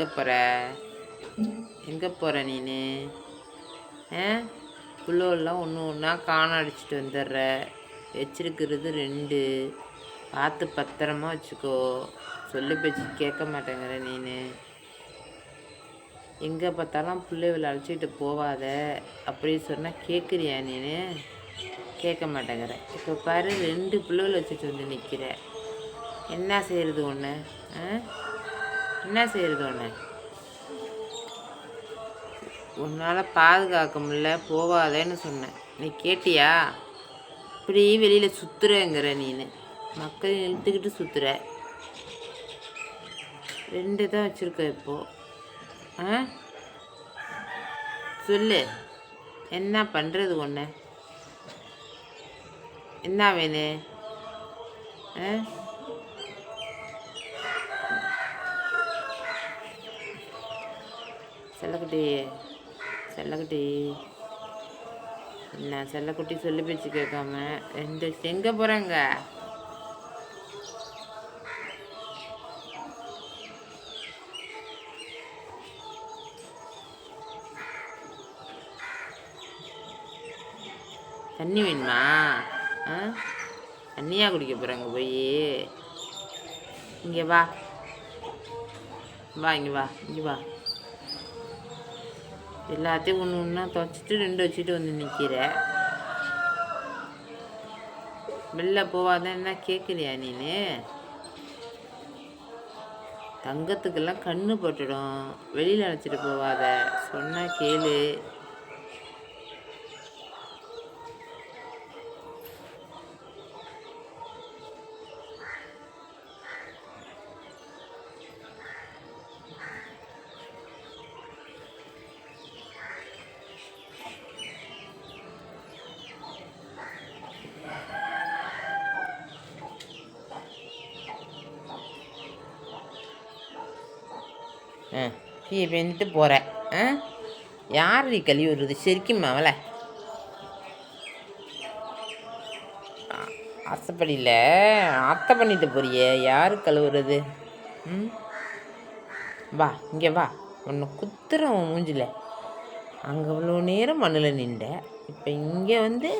எங்கே போகிற? எங்கே போகிற நீனு? புல்லோலாம் ஒன்று ஒன்றா காண அடிச்சிட்டு வந்துடுற. வச்சிருக்கிறது 2. பார்த்து பத்திரமா வச்சுக்கோ. சொல்லி பேச்சு கேட்க மாட்டேங்கிற நீனு. எங்கே பார்த்தாலும் பிள்ளைகளை அழைச்சிக்கிட்டு போவாத அப்படின்னு சொன்னால் கேட்குறியா நீனு? கேட்க மாட்டேங்கிற. இப்போ பாரு 2 பிள்ளைகளை வச்சுட்டு வந்து நிற்கிற. என்ன செய்கிறது ஒன்று? என்ன செய்கிறது ஒன்று? உன்னால் பாதுகாக்க முடியல, போவாதேன்னு சொன்னேன். நீ கேட்டியா? இப்படி வெளியில் சுற்றுறங்கிற நீனு. மக்கள் இழுத்துக்கிட்டு சுற்றுற. 2 தான் வச்சுருக்க இப்போது. சொல்லு, என்ன பண்ணுறது ஒன்று? என்ன வேணும்? செல்லக்குட்டி, செல்லக்குட்டி, என்ன செல்லக்குட்டி சொல்லி பேச்சு கேட்காம 2 எங்கே போகிறாங்க? தண்ணி வேணுமா? தண்ணியா குடிக்க போகிறாங்க போய்? இங்கே வா, வா, இங்கே வா, இங்கே வா. எல்லாத்தையும் ஒன்று ஒன்றா துவைச்சிட்டு 2 வச்சுட்டு வந்து நிற்கிற. வெளில போவாதான் என்ன கேட்குறியா நீனு? தங்கத்துக்கெல்லாம் கண்ணு போட்டுடும். வெளியில் அழைச்சிட்டு போவாத, சொன்னால் கேளு. கீழே வந்துட்டு போகிறேன். யார் நீ கழுவி விடுறது? சரிக்கும் அவளை ஆசைப்படியில் அத்தை பண்ணிட்டு போறியே, யார் கழுவுறது? வா, இங்கே வா. உன்னை குத்துறேன் உன் மூஞ்சில். அங்கே அவ்வளோ நேரம் மண்ணில் நின்ற. இப்போ இங்கே வந்து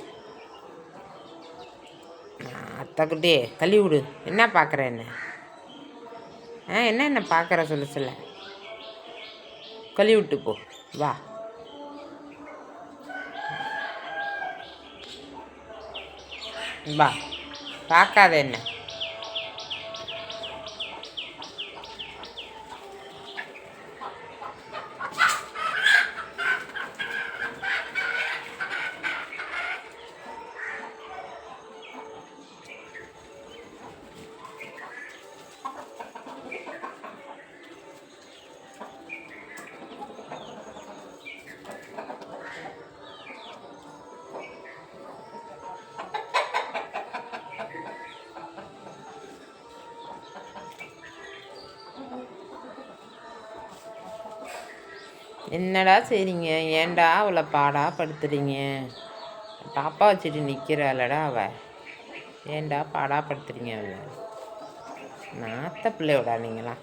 அத்தை குட்டி கழுவி விடு. என்ன பார்க்குற என்ன? என்ன பார்க்குற சொல்ல கழுவி விட்டு போ. வா, வா, பார்க்காத என்ன? என்னடா செய்றீங்க? ஏன்டா அவளை பாடா படுத்துறீங்க? பாப்பா வச்சுட்டு நிற்கிறாளடா அவள். ஏன்டா பாடா படுத்துறீங்க அவளை? நாத்த பிள்ளையோடா நீங்களா?